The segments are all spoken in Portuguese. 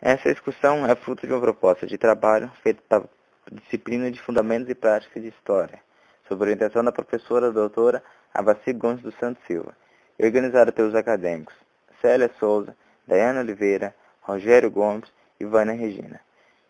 Essa excursão é fruto de uma proposta de trabalho feita para a disciplina de Fundamentos e Práticas de História, sob orientação da professora doutora Abaci Gomes dos Santos Silva, e organizada pelos acadêmicos Célia Souza, Daiane Oliveira, Rogério Gomes e Vânia Regina.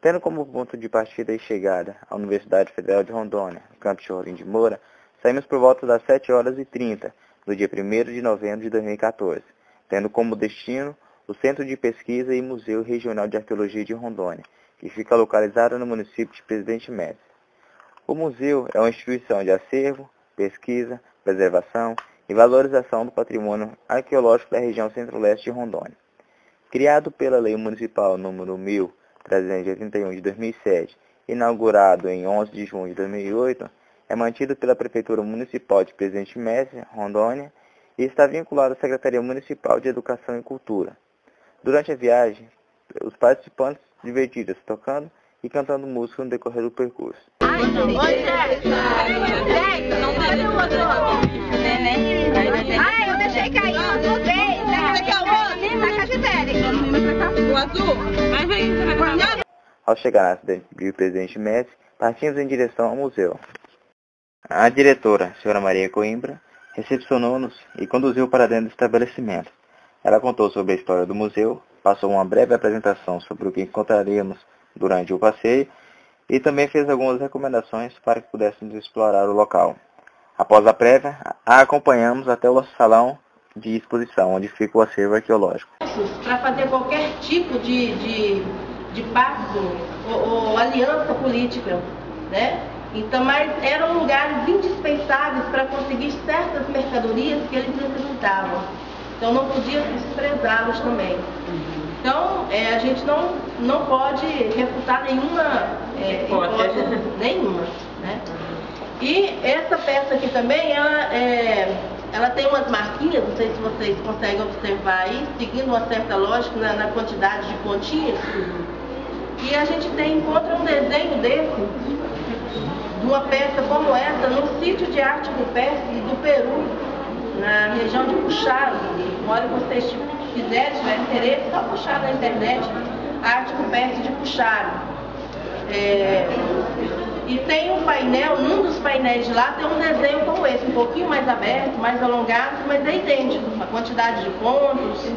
Tendo como ponto de partida e chegada a Universidade Federal de Rondônia, no campus Rolim de Moura, saímos por volta das 7h30, do dia 1º de novembro de 2014, tendo como destino o Centro de Pesquisa e Museu Regional de Arqueologia de Rondônia, que fica localizado no município de Presidente Médici. O museu é uma instituição de acervo, pesquisa, preservação e valorização do patrimônio arqueológico da região centro-leste de Rondônia. Criado pela Lei Municipal número 1381 de 2007, inaugurado em 11 de junho de 2008, é mantido pela Prefeitura Municipal de Presidente Médici, Rondônia, e está vinculado à Secretaria Municipal de Educação e Cultura. Durante a viagem, os participantes se divertiram tocando e cantando música no decorrer do percurso. Eu deixei cair, eu voltei. O azul? Mas vem, você vai. Ao chegar na cidade de Presidente Médici, partimos em direção ao museu. A diretora, senhora Maria Coimbra, recepcionou-nos e conduziu para dentro do estabelecimento. Ela contou sobre a história do museu, passou uma breve apresentação sobre o que encontraríamos durante o passeio e também fez algumas recomendações para que pudéssemos explorar o local. Após a prévia, a acompanhamos até o salão de exposição, onde fica o acervo arqueológico. Para fazer qualquer tipo de pacto ou aliança política, né? Então, mas eram lugares indispensáveis para conseguir certas mercadorias que eles necessitavam. Então não podia desprezá-los também. Então a gente não pode refutar nenhuma hipótese nenhuma, né? E essa peça aqui também, ela tem umas marquinhas, não sei se vocês conseguem observar aí, seguindo uma certa lógica na quantidade de pontinhas. E a gente encontra um desenho desse, de uma peça como essa, no sítio de arte rupestre do Peru, na região de Puxaro. Na hora que vocês tiverem interesse, só puxar na internet a arte rupestre de Puxaro. E tem um painel, num dos painéis de lá tem um desenho como esse, um pouquinho mais aberto, mais alongado, mas é idêntico, a quantidade de pontos.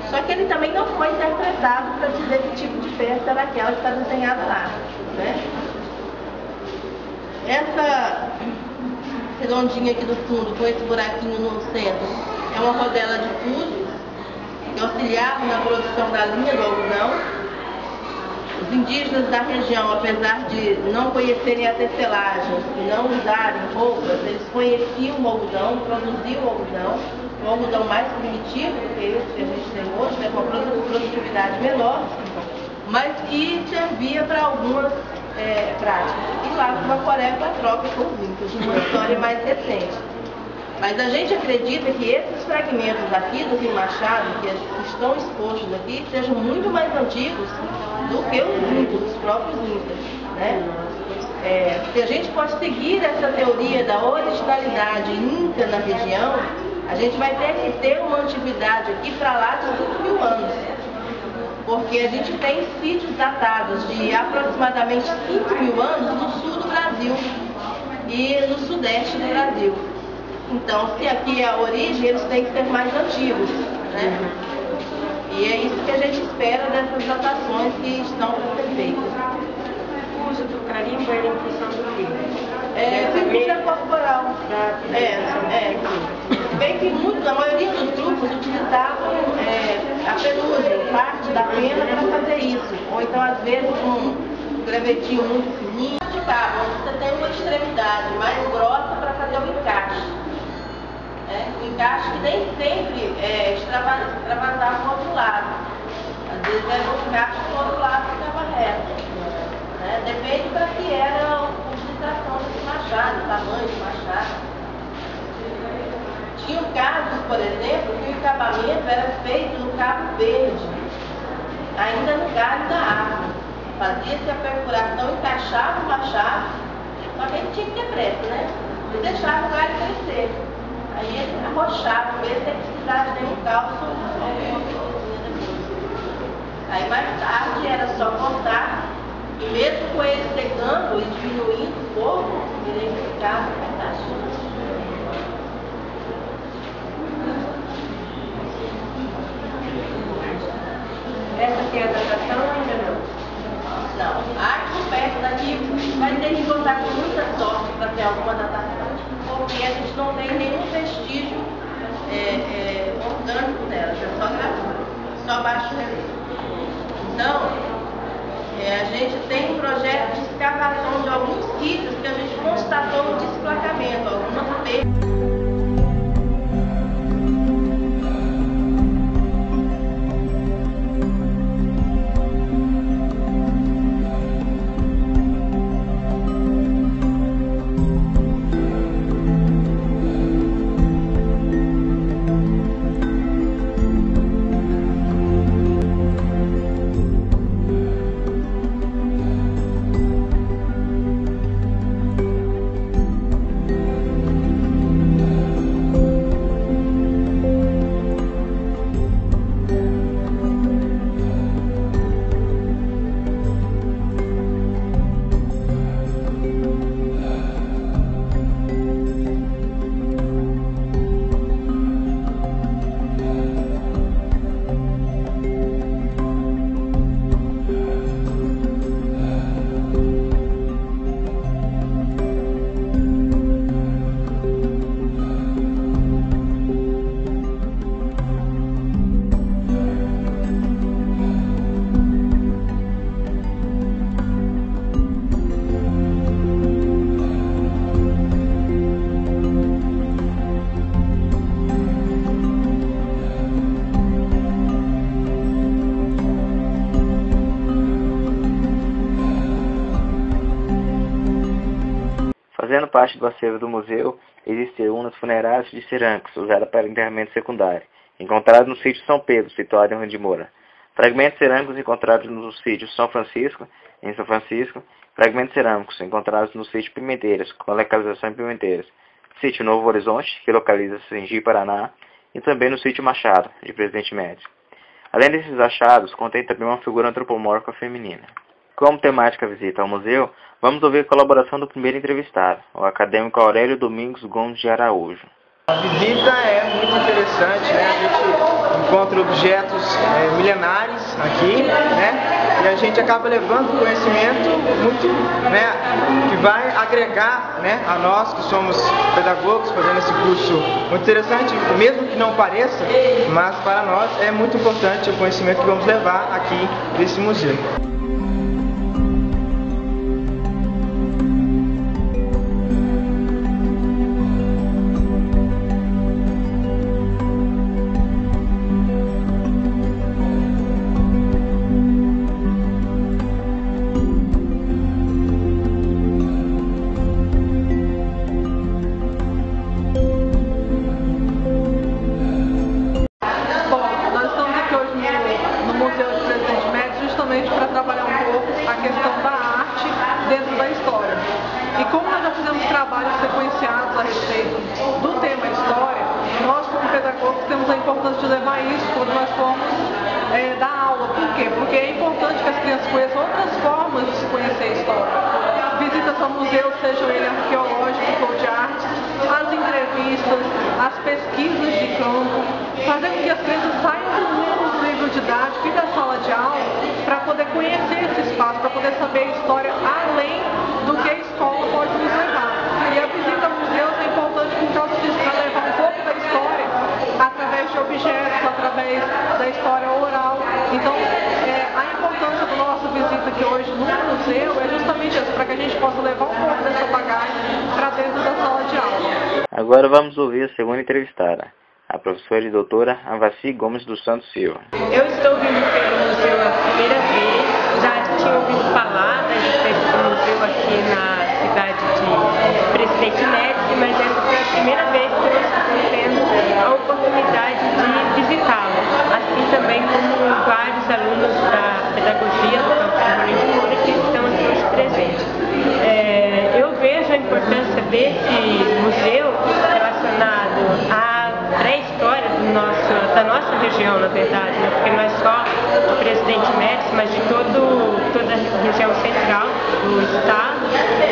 Só que ele também não foi interpretado para dizer que tipo de peça era aquela que está desenhada lá, né? Essa redondinha aqui do fundo, com esse buraquinho no centro, é uma rodela de fuso que auxiliava na produção da linha do algodão. Os indígenas da região, apesar de não conhecerem a tecelagem e não usarem roupas, eles conheciam o algodão, produziam o algodão mais primitivo que esse que a gente tem hoje, né, com uma produtividade menor, mas que servia para algumas práticas. E lá no Bacoré para a troca com os índios, uma história mais recente. Mas a gente acredita que esses fragmentos aqui do Rio Machado, que estão expostos aqui, sejam muito mais antigos do que os índios, os próprios índios, né? Se a gente pode seguir essa teoria da originalidade inca na região, a gente vai ter que ter uma antiguidade aqui para lá de 5.000 anos. Porque a gente tem sítios datados de aproximadamente 5.000 anos no sul do Brasil e no sudeste do Brasil. Então, se aqui é a origem, eles têm que ser mais antigos, né? E é isso que a gente espera dessas datações que estão para ser feitas. O uso do carimbo é em função do quê? Pintura corporal. Bem que a maioria dos grupos utilizavam a penugem, parte da pena para fazer isso. Ou então, às vezes, um gravetinho muito fininho. Você tem uma extremidade mais grossa para fazer o encaixe. O encaixe que nem sempre extravasava o outro lado. Às vezes era o encaixe do outro lado que estava reto. Depende para que era a utilização desse machado, o tamanho do machado. Tinham casos, por exemplo, que o acabamento era feito no cabo verde, ainda no galho da árvore. Fazia-se a perfuração, encaixava o machado, só que ele tinha que ter pressa, né? E deixava o galho crescer. Aí ele arrochava, ver se ele precisava de um calço ou alguma coisinha depois. Aí mais tarde era só cortar, e mesmo com ele secando e diminuindo um pouco, ele ficava fantástico. Essa aqui é a datação ou ainda não? Não, aqui perto daqui vai ter que contar com muita sorte para ter alguma datação, porque a gente não tem nenhum vestígio orgânico delas, é só gravura, só baixo relevo. Então, a gente tem um projeto de escavação de alguns sítios que a gente constatou o desplacamento, algumas perdas. Fazendo parte do acervo do museu, existem urnas funerárias de cerâmicos, usadas para enterramento secundário, encontradas no sítio São Pedro, situado em Rio de Moura. Fragmentos cerâmicos encontrados no sítio São Francisco, em São Francisco. Fragmentos cerâmicos encontrados no sítio Pimenteiras, com localização em Pimenteiras. Sítio Novo Horizonte, que localiza-se em Ji-Paraná, e também no sítio Machado, de Presidente Médici. Além desses achados, contém também uma figura antropomórfica feminina. Como temática visita ao museu, vamos ouvir a colaboração do primeiro entrevistado, o acadêmico Aurélio Domingos Gomes de Araújo. A visita é muito interessante, né? A gente encontra objetos milenares aqui, né? E a gente acaba levando conhecimento muito, né? Que vai agregar, né? A nós que somos pedagogos fazendo esse curso muito interessante, mesmo que não pareça, mas para nós é muito importante o conhecimento que vamos levar aqui nesse museu. Para trabalhar um pouco a questão da arte dentro da história. E como nós já fizemos trabalhos sequenciados a respeito do tema história, nós como pedagogos temos a importância de levar isso quando nós formos dar aula. Por quê? Porque é importante que as crianças conheçam outras formas de se conhecer a história. Visitas ao museu, sejam ele arqueológicos ou de artes, as entrevistas, as pesquisas de campo, fazer com que as crianças saiam do livro didático e da sala de aula para poder conhecer esse espaço, para poder saber a história além do que a escola pode nos levar. E a visita ao museu é importante por causa disso, para levar um pouco da história através de objetos, através da história oral. Então, a importância da nossa visita aqui hoje no museu é justamente isso, para que a gente possa levar um pouco dessa bagagem para dentro da sala de aula. Agora vamos ouvir a segunda entrevistada, a professora e doutora Avaci Gomes dos Santos Silva. Eu estou vindo pelo museu a primeira vez, já tinha ouvido falar da existência do museu aqui na cidade de Presidente Médici, mas essa foi a primeira vez que eu estou tendo a oportunidade de visitá-lo, assim também como vários alunos da pedagogia do Campus Rio de Moura que estão aqui hoje presentes. Eu vejo a importância desse museu relacionado à pré-história da nossa região, na verdade, né? Porque não é só o Presidente Médici, mas de toda a região central do estado,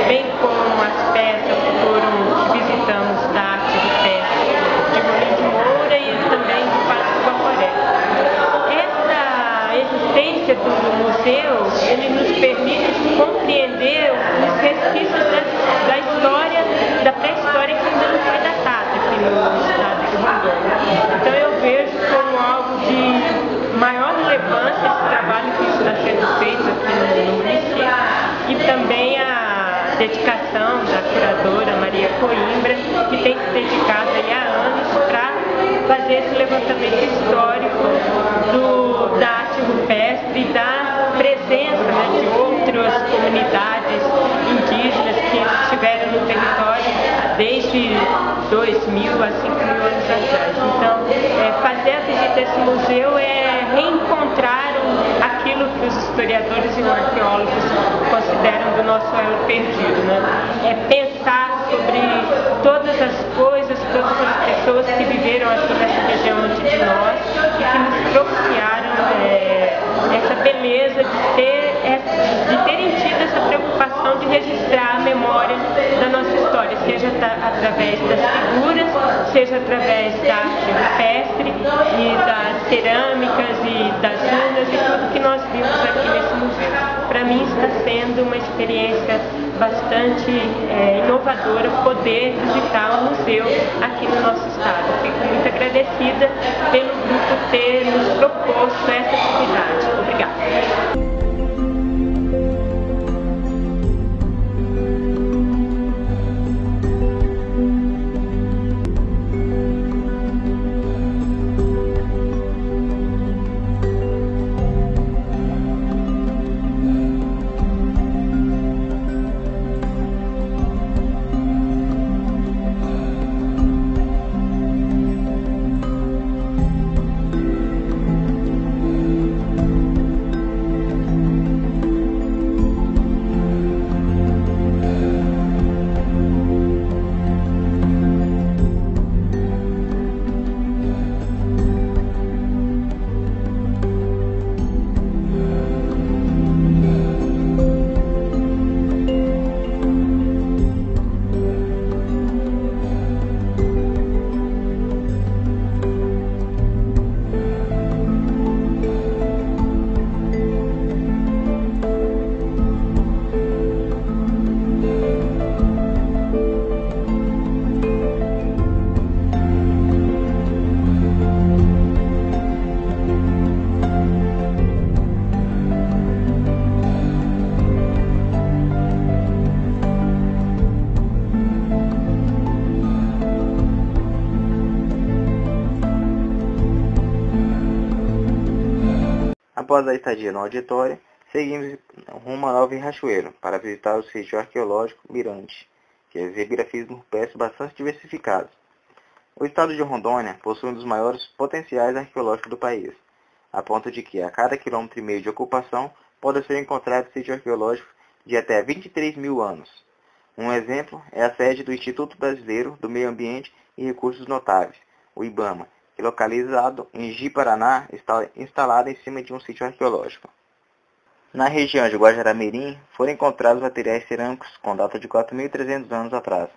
bem como as peças que visitamos da arte rupestre de Moinhos de Moura e também do Passo do Guaporé. Essa existência do museu, ele nos permite compreender os resquícios da história, da pré-história que ainda não foi datada aqui no estado de Rondônia. Então eu vejo como algo de maior relevância esse trabalho que está sendo feito aqui no município e também a dedicação da curadora Maria Coimbra, que tem se dedicado aí há anos para fazer esse levantamento histórico da arte rupestre e da presença, né, de outras comunidades indígenas que estiveram no território desde 2.000 a 5.000 anos atrás. Então, fazer a visita a esse museu é reencontrar aquilo que os historiadores e os arqueólogos consideram do nosso elo perdido, né? É pensar sobre todas as coisas, todas as pessoas que viveram aqui nessa região antes de nós e que nos propiciaram essa beleza de terem tido essa preocupação de registrar a memória da nossa história, seja através das figuras, seja através da arte rupestre e das cerâmicas e das urnas e tudo que nós vimos aqui nesse museu. Para mim está sendo uma experiência bastante inovadora poder visitar um museu aqui no nosso estado. Fico muito agradecida pelo grupo ter nos proposto essa atividade. Obrigada. Após a estadia no auditório, seguimos rumo a Nova Riachuelo para visitar o sítio arqueológico Mirante, que exibe grafismo rupestre bastante diversificados. O estado de Rondônia possui um dos maiores potenciais arqueológicos do país, a ponto de que a cada quilômetro e meio de ocupação pode ser encontrado sítio arqueológico de até 23.000 anos. Um exemplo é a sede do Instituto Brasileiro do Meio Ambiente e Recursos Notáveis, o IBAMA, que localizado em Ji-Paraná, está instalado em cima de um sítio arqueológico. Na região de Guajará-Mirim foram encontrados materiais cerâmicos com data de 4.300 anos atrás.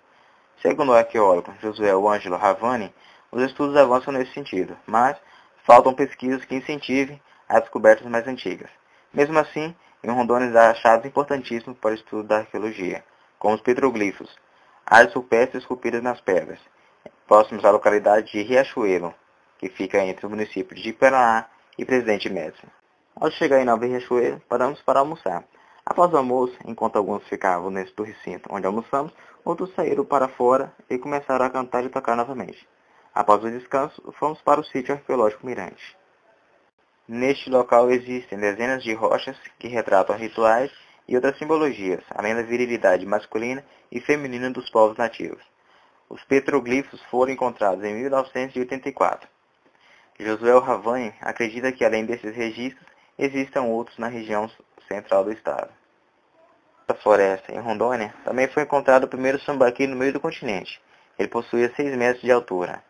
Segundo o arqueólogo Josué Ângelo Ravani, os estudos avançam nesse sentido, mas faltam pesquisas que incentivem as descobertas mais antigas. Mesmo assim, em Rondônia há achados importantíssimos para o estudo da arqueologia, como os petroglifos, áreas rupestres esculpidas nas pedras, próximos à localidade de Riachuelo, que fica entre o município de Ji-Paraná e Presidente Médici. Ao chegar em Nova Riachuelo, paramos para almoçar. Após o almoço, enquanto alguns ficavam nesse do recinto onde almoçamos, outros saíram para fora e começaram a cantar e tocar novamente. Após o descanso, fomos para o sítio arqueológico Mirante. Neste local existem dezenas de rochas que retratam rituais e outras simbologias, além da virilidade masculina e feminina dos povos nativos. Os petroglifos foram encontrados em 1984. Josué Ravani acredita que, além desses registros, existam outros na região central do estado. Na floresta, em Rondônia, também foi encontrado o primeiro sambaqui no meio do continente. Ele possuía 6 metros de altura.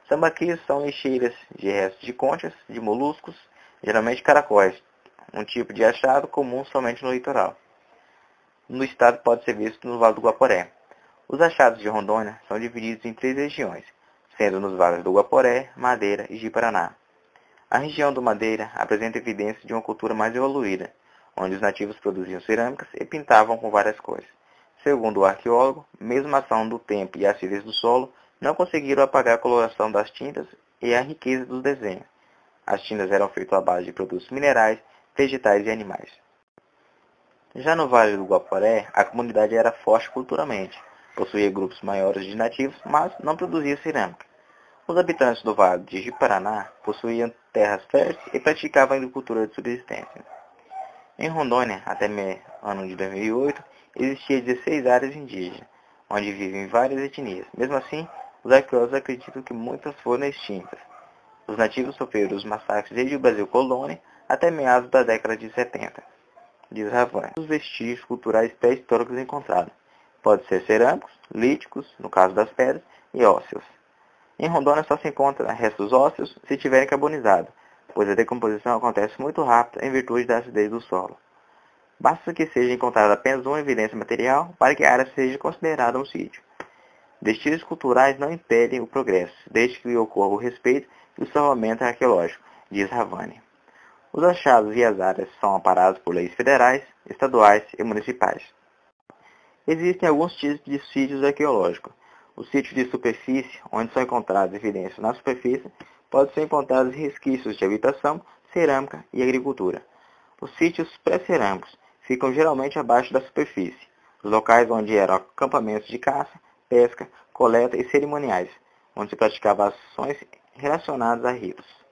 Sambaquis são lixeiras de restos de conchas, de moluscos, geralmente caracóis, um tipo de achado comum somente no litoral. No estado pode ser visto no Vale do Guaporé. Os achados de Rondônia são divididos em 3 regiões, sendo nos vales do Guaporé, Madeira e Ji-Paraná. A região do Madeira apresenta evidências de uma cultura mais evoluída, onde os nativos produziam cerâmicas e pintavam com várias cores. Segundo o arqueólogo, mesmo a ação do tempo e a acidez do solo não conseguiram apagar a coloração das tintas e a riqueza dos desenhos. As tintas eram feitas à base de produtos minerais, vegetais e animais. Já no Vale do Guaporé, a comunidade era forte culturalmente, possuía grupos maiores de nativos, mas não produzia cerâmica. Os habitantes do Vale de Ji-Paraná possuíam terras férteis e praticavam a agricultura de subsistência. Em Rondônia, até ano de 2008, existia 16 áreas indígenas, onde vivem várias etnias. Mesmo assim, os arqueólogos acreditam que muitas foram extintas. Os nativos sofreram os massacres desde o Brasil colônia até meados da década de 70. Diz Ravani. Os vestígios culturais pré-históricos encontrados podem ser cerâmicos, líticos, no caso das pedras, e ósseos. Em Rondônia só se encontra restos ósseos se tiverem carbonizado, pois a decomposição acontece muito rápido em virtude da acidez do solo. Basta que seja encontrada apenas uma evidência material para que a área seja considerada um sítio. Vestígios culturais não impedem o progresso, desde que ocorra o respeito e o salvamento arqueológico, diz Ravani. Os achados e as áreas são amparados por leis federais, estaduais e municipais. Existem alguns tipos de sítios arqueológicos. Os sítios de superfície, onde são encontradas evidências na superfície, podem ser encontrados resquícios de habitação, cerâmica e agricultura. Os sítios pré-cerâmicos ficam geralmente abaixo da superfície, os locais onde eram acampamentos de caça, pesca, coleta e cerimoniais, onde se praticavam ações relacionadas a ritos.